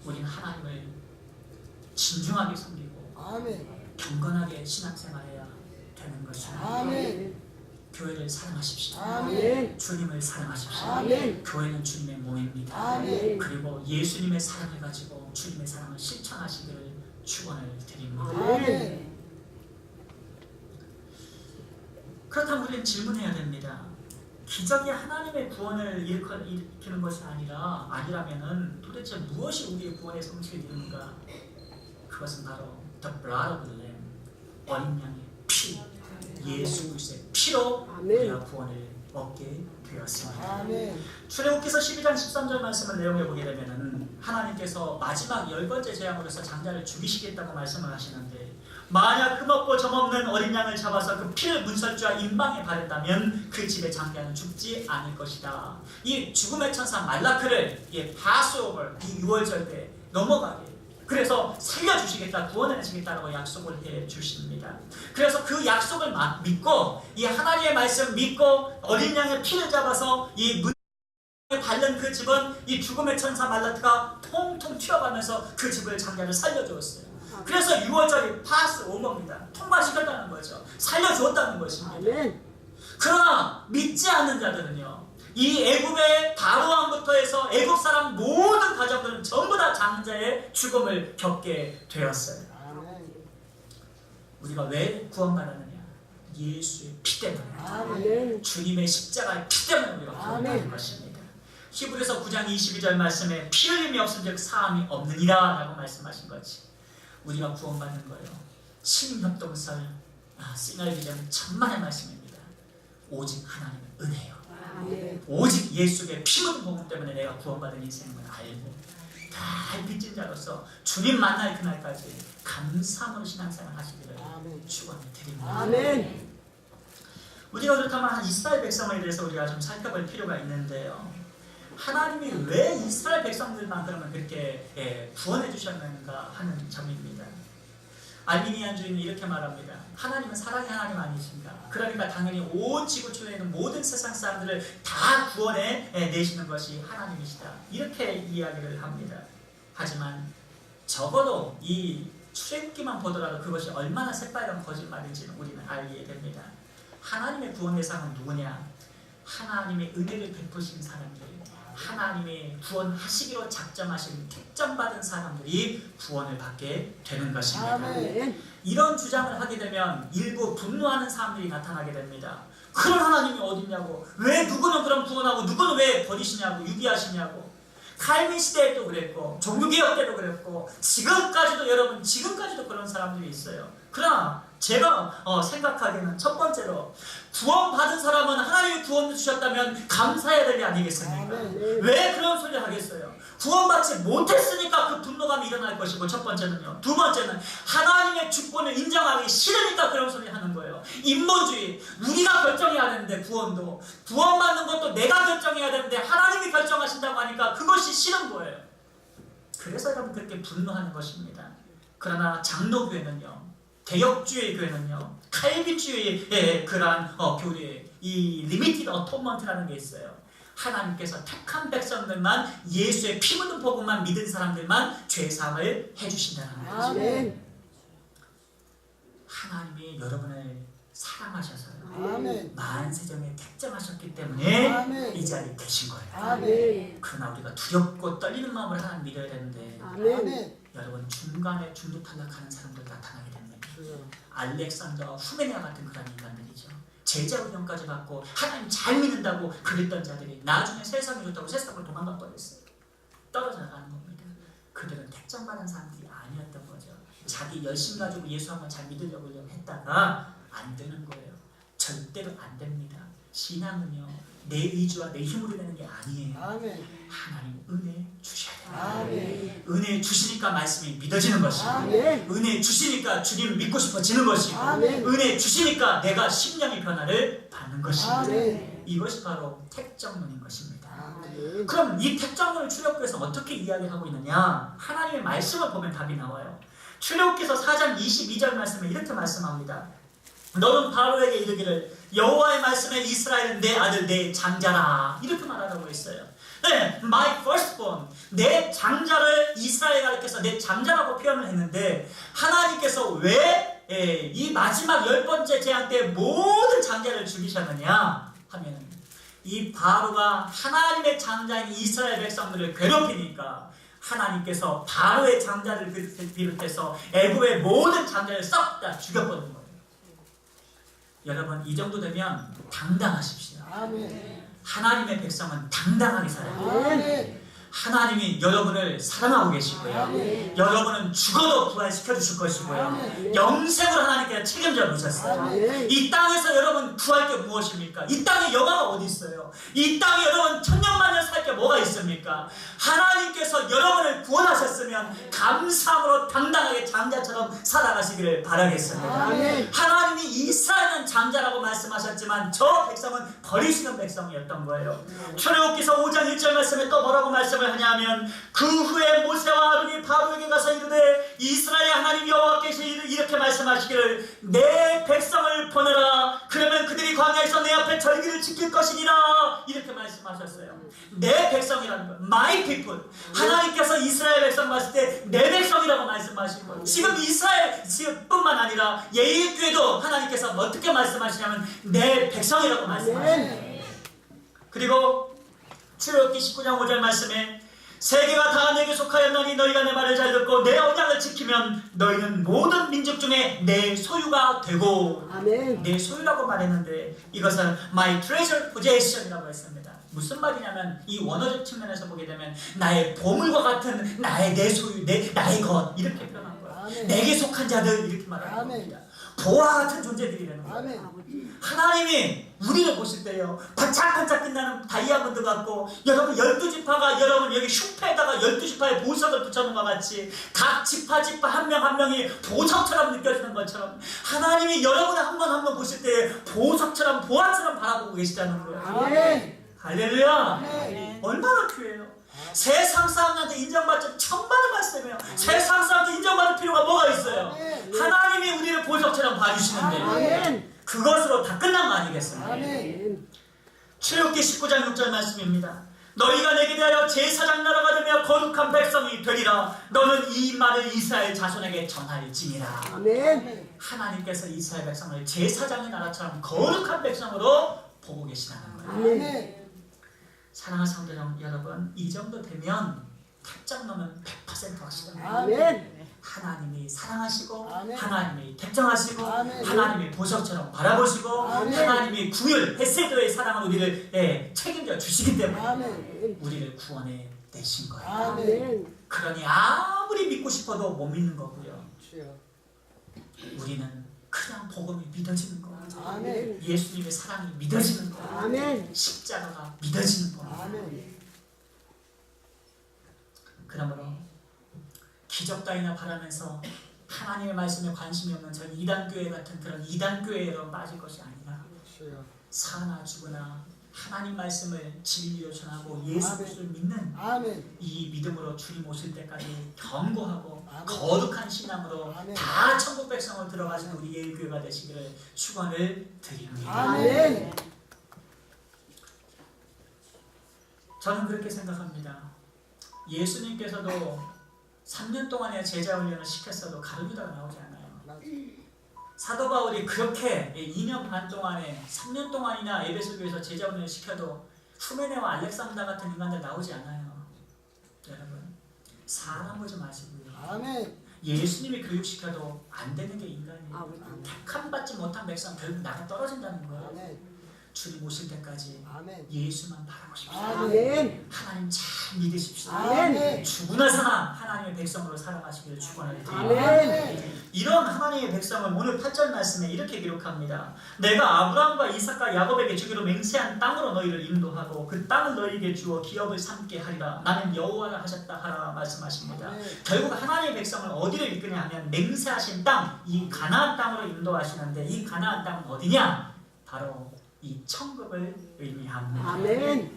우리는 하나님을 진중하게 섬기고 경건하게 신앙생활해야 되는 것입니다. 아멘. 교회를 사랑하십시오. 아멘. 주님을 사랑하십시오. 아멘. 교회는 주님의 몸입니다. 아멘. 그리고 예수님의 사랑을 가지고 주님의 사랑을 실천하시기를 축원을 드립니다. 아멘. 그렇다면 우리는 질문해야 됩니다. 기적이 하나님의 구원을 일으키는 것이 아니라면은 도대체 무엇이 우리의 구원의 성취를 이루는가? 그것은 바로 The Blood of the Lamb, 어린 양의 피, 예수 그리스도의 피로 우리가 구원을 얻게 되었습니다. 출애굽기서 12장 13절 말씀을 내용해 보게 되면은 하나님께서 마지막 10번째 재앙으로서 장자를 죽이시겠다고 말씀을 하시는데, 만약 흠없고 점없는 어린 양을 잡아서 그 피를 문설주와 임방에 바른다면 그 집의 장자는 죽지 않을 것이다. 이 죽음의 천사 말라크를 파스오버, 이 유월절 때 넘어가게 그래서 살려주시겠다, 구원해주시겠다라고 약속을 해주십니다. 그래서 그 약속을 믿고 이 하나님의 말씀 믿고 어린 양의 피를 잡아서 이 문에 밟는 그 집은 이 죽음의 천사 말라트가 통통 튀어가면서 그 집을 장자를 살려주었어요. 그래서 6월절이 파스 온 겁니다. 통과시켰다는 거죠. 살려주었다는 것입니다. 아멘. 그러나 믿지 않는 자들은요, 이 애굽의 바로왕부터 해서 애굽 사람 모든 가정들은 전부 다 장자의 죽음을 겪게 되었어요. 아멘. 우리가 왜 구원받았느냐? 예수의 피 때문에. 아멘. 주님의 십자가의 피 때문에 우리가 구원받은 아멘. 것입니다. 히브리서 9장 22절 말씀에 피 흘림이 없음즉 사함이 없느니라 라고 말씀하신 거지. 우리가 구원받는 거예요. 신협동설 시널비전 천만의 말씀입니다. 오직 하나님의 은혜요. 아멘. 오직 예수의 피 묻은 복음 때문에 내가 구원받은 인생을 알고 다 빚진 자로서 주님 만날 그날까지 감사함으로 신앙생활 하시기를 아멘. 축원해 드립니다. 아멘. 우리가 그렇다면 이스라엘 백성에 대해서 우리가 좀 살펴볼 필요가 있는데요. 하나님이 왜 이스라엘 백성들만 그러면 그렇게 구원해 주셨는가 하는 점입니다. 알미니안 주인은 이렇게 말합니다. 하나님은 사랑의 하나님 아니신가? 그러니까 당연히 온 지구촌에 있는 모든 세상 사람들을 다 구원해 내시는 것이 하나님이시다. 이렇게 이야기를 합니다. 하지만 적어도 이 출애굽기만 보더라도 그것이 얼마나 새빨간 거짓말인지는 우리는 알게 됩니다. 하나님의 구원 대상은 누구냐? 하나님의 은혜를 베푸신 사람들, 하나님의 구원하시기로 작정하신 택정받은 사람들이 구원을 받게 되는 것입니다. 아멘. 이런 주장을 하게 되면 일부 분노하는 사람들이 나타나게 됩니다. 그런 하나님이 어딨냐고, 왜 누구는 그럼 구원하고 누구는 왜 버리시냐고, 유기하시냐고. 칼빈 시대에도 그랬고 종교개혁 때도 그랬고 지금까지도 여러분 지금까지도 그런 사람들이 있어요. 그러나 제가 생각하기에는 첫 번째로 구원받은 사람은 하나님이 구원을 주셨다면 감사해야 될 게 아니겠습니까? 왜 그런 소리를 하겠어요? 구원받지 못했으니까 그 분노감이 일어날 것이고 첫 번째는요. 두 번째는 하나님의 주권을 인정하기 싫으니까 그런 소리 하는 거예요. 인본주의, 우리가 결정해야 되는데 구원도 구원받는 것도 내가 결정해야 되는데 하나님이 결정하신다고 하니까 그것이 싫은 거예요. 그래서 여러분 그렇게 분노하는 것입니다. 그러나 장로교회는요, 개혁주의 교회는요, 칼빈주의의 그러한 교회, 이 리미티드 어토먼트라는 게 있어요. 하나님께서 택한 백성들만 예수의 피 묻은 복음만 믿은 사람들만 죄사함을 해주신다는 거죠. 아멘. 하나님이 여러분을 사랑하셔서요. 아멘. 만세전에 택정하셨기 때문에 아멘. 이 자리에 계신 거예요. 아멘. 그러나 우리가 두렵고 떨리는 마음으로 하나님 믿어야 되는데 아멘. 여러분 중간에 중도 탈락하는 사람들 나타나게 됩니다. 알렉산더와 후메네아 같은 그런 인간들이죠. 제자 훈련까지 받고 하나님 잘 믿는다고 그랬던 자들이 나중에 세상이 좋다고 세상으로 도망가 버렸어요. 떨어져 나가는 겁니다. 그들은 택정받은 사람들이 아니었던 거죠. 자기 열심 가지고 예수 한번 잘 믿으려고 했다가 안 되는 거예요. 절대로 안 됩니다. 신앙은요, 내 의지와 내 힘으로 되는 게 아니에요. 아멘. 하나님 은혜 주셔야 돼요. 아멘. 은혜 주시니까 말씀이 믿어지는 것이고, 아멘. 은혜 주시니까 주님을 믿고 싶어지는 것이고, 아멘. 은혜 주시니까 내가 심령의 변화를 받는 것입니다. 아멘. 이것이 바로 택정론인 것입니다. 아멘. 그럼 이 택정론을 출애굽기에서 어떻게 이야기하고 있느냐? 하나님의 말씀을 보면 답이 나와요. 출애굽기서 4장 22절 말씀에 이렇게 말씀합니다. 너는 바로에게 이르기를 여호와의 말씀에 이스라엘은 내 아들 내 장자라, 이렇게 말하라고 했어요. 네, my firstborn, 내 장자를 이스라엘 가르쳐서 내 장자라고 표현을 했는데 하나님께서 왜 이 마지막 10번째 재앙 때 모든 장자를 죽이셨느냐 하면 이 바로가 하나님의 장자인 이스라엘 백성들을 괴롭히니까 하나님께서 바로의 장자를 비롯해서 애굽의 모든 장자를 싹 다 죽여버린 거예요. 여러분 이 정도 되면 당당하십시오. 아멘. 하나님의 백성은 당당하게 살아야 돼요. 아멘. 하나님이 여러분을 사랑하고 계시고요. 아멘. 여러분은 죽어도 부활시켜 주실 것이고요. 아멘. 영생으로 하나님께서 책임져 놓으셨어요. 아멘. 이 땅에서 여러분 구할 게 무엇입니까? 이 땅에 영화가 어디 있어요? 이 땅에 여러분 천년만년 살 게 뭐가 있습니까? 하나님께서 여러분을 구원하셨으면 감사함으로 당당하게 장자처럼 살아가시기를 바라겠습니다. 아멘. 하나님이 이스라엘은 장자라고 말씀하셨지만 저 백성은 버리시는 백성이었던 거예요. 출애굽기서 5장 1절 말씀에 또 뭐라고 말씀을 하냐면 그 후에 모세와 아론이 바로에게 가서 이르되 이스라엘 하나님 여호와께서 이렇게 말씀하시기를 내 백성을 보내라. 그러면 그들이 광야에서 내 앞에 절기를 지킬 것이니라. 이렇게 말씀하셨어요. 내 백성이라는 거예요. My people. 하나님께서 이스라엘 백성 봤을 때 내 백성이라고 말씀하신 거예요. 지금 이스라엘 뿐만 아니라 예일교회도 하나님께서 어떻게 말씀하시냐면 내 백성이라고 말씀하시는. 그리고 출애굽기 19장 5절 말씀에 세계가 다 내게 속하였나니 너희가 내 말을 잘 듣고 내 언약을 지키면 너희는 모든 민족 중에 내 소유가 되고. 아멘. 내 소유라고 말했는데 이것은 my treasure possession이라고 했습니다. 무슨 말이냐면 이 원어적 측면에서 보게 되면 나의 보물과 같은 나의 내 소유, 나의 것 이렇게 표현한 거예요. 아멘. 내게 속한 자들 이렇게 말하는 아멘. 겁니다. 보화 같은 존재들이라는 거예요. 아멘. 하나님이 우리를 보실 때요 반짝반짝 빛나는 다이아몬드 같고 여러분 12지파가 여러분 여기 슈퍼에다가 12지파의 보석을 붙여놓은 것 같이 각 지파 한 명 한 명이 보석처럼 느껴지는 것처럼 하나님이 여러분을 한 번 한 번 보실 때 보석처럼 보화처럼 바라보고 계시다는 거예요. 아멘. 할렐루야. 아멘. 얼마나 귀해요. 세상 사람들한테 인정받지 천만을 말씀해요. 세상 사람한테 인정받을 필요가 뭐가 있어요. 하나님이 우리를 보석처럼 봐주시는데 아멘. 그것으로 다 끝난 거 아니겠습니까? 아멘. 출애굽기 19장 6절 말씀입니다. 너희가 내게 대하여 제사장 나라가 되며 거룩한 백성이 되리라. 너는 이 말을 이스라엘 자손에게 전할지니라. 아멘. 하나님께서 이스라엘 백성을 제사장의 나라처럼 거룩한 백성으로 보고 계시다는 거예요. 아멘. 사랑하는 성도 여러분, 이 정도 되면 탁장 넘은 100% 확실합니다. 아멘. 하나님이 사랑하시고 아멘. 하나님이 택정하시고 아멘. 하나님이 보석처럼 바라보시고 아멘. 하나님이 구휼 헤세드의 사랑을 우리를 책임져 주시기 때문에 아멘. 우리를 구원해 내신 거예요. 아멘. 그러니 아무리 믿고 싶어도 못 믿는 거고요. 주여. 우리는 그냥 복음이 믿어지는 거예요. 아멘. 예수님의 사랑이 믿어지는 거예요. 아멘. 십자가가 믿어지는 거예요. 아멘. 그러므로 기적 따위나 바라면서 하나님의 말씀에 관심이 없는 저 이단교회 같은 그런 이단교회로 빠질 것이 아니라 주여. 사나 죽으나 하나님 말씀을 진리로 전하고 예수 아멘. 그리스도를 믿는 아멘. 이 믿음으로 주님 오실 때까지 견고하고 아멘. 거룩한 신앙으로 아멘. 다 천국 백성으로 들어가신 우리 예일교회가 되시기를 축원을 드립니다. 아멘. 저는 그렇게 생각합니다. 예수님께서도 3년 동안의 제자 훈련을 시켰어도 가룟유다가 나오지 않아요. 사도 바울이 그렇게 2년 반 동안에 3년 동안이나 에베소 교회에서 제자 훈련을 시켜도 후메네와 알렉산더 같은 인간들 나오지 않아요. 여러분 사람 보지 마시고요. 아멘. 예수님이 교육시켜도 안 되는 게 인간이에요. 택함 받지 못한 백성 결국 나가 떨어진다는 거예요. 아멘. 주님 오실 때까지 아멘. 예수만 바라보십시오. 아멘. 하나님 잘 믿으십시오. 아멘. 죽으나 사나 하나님의 백성으로 살아가시기를 축원을 드립니다. 아멘. 이런 하나님의 백성을 오늘 8절 말씀에 이렇게 기록합니다. 내가 아브라함과 이삭과 야곱에게 주기로 맹세한 땅으로 너희를 인도하고 그 땅을 너희에게 주어 기업을 삼게 하리라. 나는 여호와라 하셨다 하라 말씀하십니다. 아멘. 결국 하나님의 백성을 어디로 이끄냐 하면 맹세하신 땅, 이 가나안 땅으로 인도하시는데 이 가나안 땅은 어디냐? 바로 이 천국을 의미합니다. 아멘.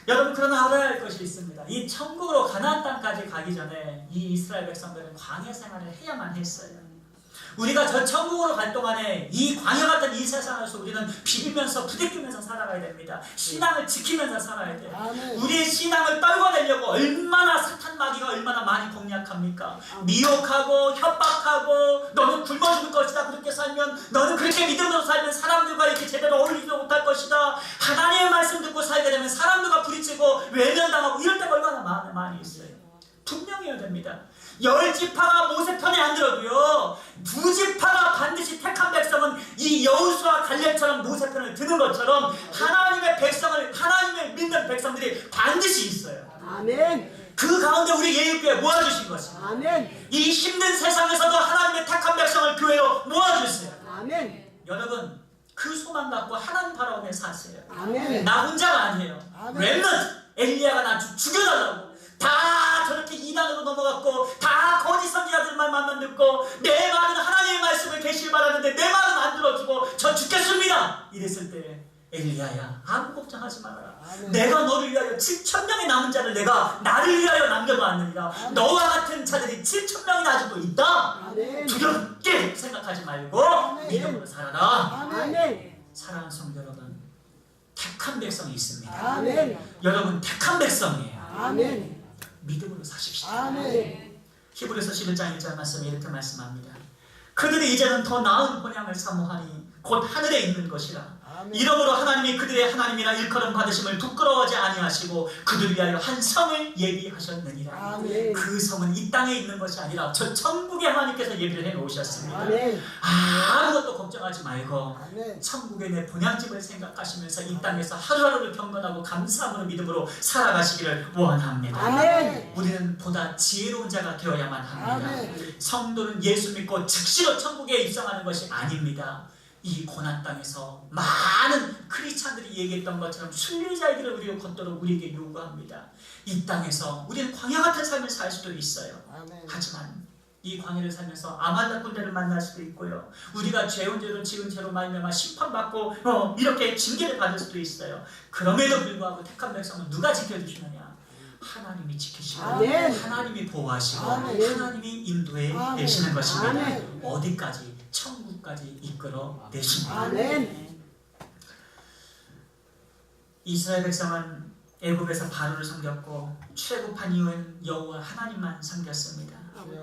여러분 그러나 알아야 할 것이 있습니다. 이 천국으로 가나안 땅까지 가기 전에 이 이스라엘 백성들은 광야 생활을 해야만 했어요. 우리가 저 천국으로 갈 동안에 이 광야 같은 이 세상에서 우리는 비비면서 부대끼면서 살아가야 됩니다. 신앙을 지키면서 살아야 돼요. 아멘. 우리의 신앙을 떨궈내려고 얼마나 사탄 마귀가 얼마나 많이 공략합니까? 미혹하고 협박하고 너는 굶어 죽을 것이다. 그렇게 살면 너는 그렇게 믿음으로 살면 사람들과 이렇게 제대로 어울리지 못할 것이다. 하나님의 말씀 듣고 살게 되면 사람들과 부딪히고 외면당하고 이럴 때가 얼마나 많이 있어요. 분명해야 됩니다. 10지파가 모세 편에 안 들어도요 2지파가 반드시 택한 백성은 이 여호수아 갈렙처럼 모세 편을 드는 것처럼 하나님의 백성을 하나님의 믿는 백성들이 반드시 있어요. 아멘. 그 가운데 우리 예일교회 모아주신 것입니다. 아멘. 이 힘든 세상에서도 하나님의 택한 백성을 교회로 모아주세요. 아멘. 여러분 그 소망 갖고 하나님 바라보며 사세요. 아멘. 나 혼자가 아니에요. 아멘. 렘넌트 엘리야가 나 죽여달라고 다 저렇게 이단으로 넘어갔고 다 거짓 선지자들만 만만 듣고 내 말은 하나님의 말씀을 계시길 바라는데 내 말은 안 들어주고 저 죽겠습니다 이랬을 때 엘리야야 아무 걱정하지 말아라. 아멘. 내가 너를 위하여 7,000명의 남은 자를 내가 나를 위하여 남겨놓았느니라. 아멘. 너와 같은 자들이 7,000명이나 아직도 있다. 아멘. 두렵게 생각하지 말고 아멘. 믿음으로 살아라. 아멘. 사랑하는 성도 여러분, 택한 백성이 있습니다. 아멘. 여러분 택한 백성이에요. 아멘. 믿음으로 사십시오. 아멘. 히브리서 11장 1절 말씀에 이렇게 말씀합니다. 그들이 이제는 더 나은 본향을 사모하니 곧 하늘에 있는 것이라. 아멘. 이러므로 하나님이 그들의 하나님이라 일컬음 받으심을 부끄러워하지 아니하시고 그들 위하여 한 성을 예비하셨느니라. 아멘. 그 성은 이 땅에 있는 것이 아니라 저 천국에 하나님께서 예비를 해 놓으셨습니다. 아멘. 아무것도 걱정하지 말고 아멘. 천국의 내 본향집을 생각하시면서 이 땅에서 하루하루를 경건하고 감사함으로 믿음으로 살아가시기를 원합니다. 아멘. 우리는 보다 지혜로운 자가 되어야만 합니다. 아멘. 성도는 예수 믿고 즉시로 천국에 입성하는 것이 아닙니다. 이 고난 땅에서 많은 크리스찬들이 얘기했던 것처럼 순례자의 길을 우리가 걷도록 우리에게 요구합니다. 이 땅에서 우리는 광야 같은 삶을 살 수도 있어요. 아멘. 하지만 이 광야를 살면서 아말렉 군대를 만날 수도 있고요. 우리가 죄온 죄로 지은 죄로 말미암아 심판받고 이렇게 징계를 받을 수도 있어요. 그럼에도 불구하고 택한 백성은 누가 지켜주시느냐? 하나님이 지키시고 아멘. 하나님이 보호하시고 아멘. 하나님이 인도해 아멘. 내시는 것입니다. 아멘. 어디까지? 천국까지 이끌어 내십니다. 아멘. 이스라엘 백성은 애굽에서 바로를 섬겼고 출애굽한 이후엔 여호와 하나님만 섬겼습니다.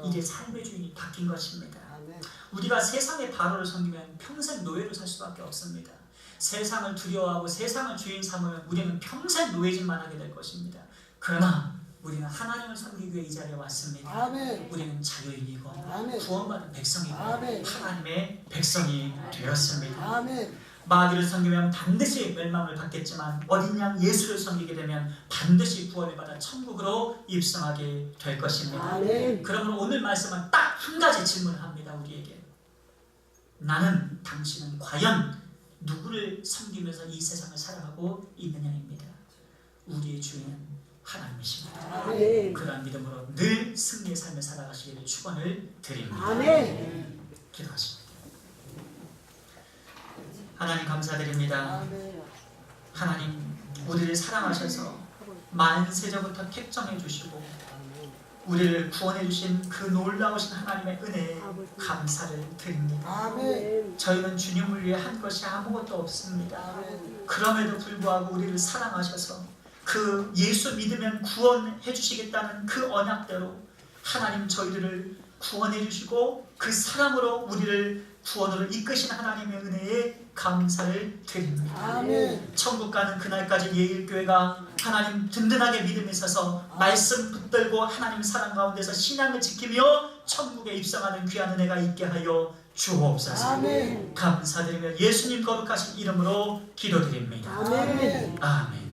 이제 삶의 주인이 바뀐 것입니다. 아멘. 우리가 세상의 바로를 섬기면 평생 노예로 살 수밖에 없습니다. 세상을 두려워하고 세상을 주인 삼으면 우리는 평생 노예짓만 하게 될 것입니다. 그러나 우리는 하나님을 섬기기 위해 이 자리에 왔습니다. 아멘. 우리는 자유인이고 아멘. 구원받은 백성이고 아멘. 하나님의 백성이 되었습니다. 아멘. 마귀를 섬기면 반드시 멸망을 받겠지만 어린 양 예수를 섬기게 되면 반드시 구원을 받아 천국으로 입성하게 될 것입니다. 아멘. 그러므로 오늘 말씀은 딱 한 가지 질문을 합니다. 우리에게. 나는 당신은 과연 누구를 섬기면서 이 세상을 살아가고 있느냐입니다. 우리의 주인은 하나님이십니다. 아멘. 그러한 믿음으로 늘 승리의 삶을 살아가시기를 축원을 드립니다. 아멘. 기도하십니다. 하나님 감사드립니다. 아멘. 하나님 우리를 사랑하셔서 만세전부터 택정해 주시고 우리를 구원해 주신 그 놀라우신 하나님의 은혜에 감사를 드립니다. 아멘. 저희는 주님을 위해 한 것이 아무것도 없습니다. 아멘. 그럼에도 불구하고 우리를 사랑하셔서 그 예수 믿으면 구원해 주시겠다는 그 언약대로 하나님 저희들을 구원해 주시고 그 사랑으로 우리를 구원으로 이끄신 하나님의 은혜에 감사를 드립니다. 아멘. 천국 가는 그날까지 예일교회가 하나님 든든하게 믿음에 있어서 말씀 붙들고 하나님 사랑 가운데서 신앙을 지키며 천국에 입성하는 귀한 은혜가 있게 하여 주옵소서. 아멘. 감사드리며 예수님 거룩하신 이름으로 기도드립니다. 아멘. 아멘.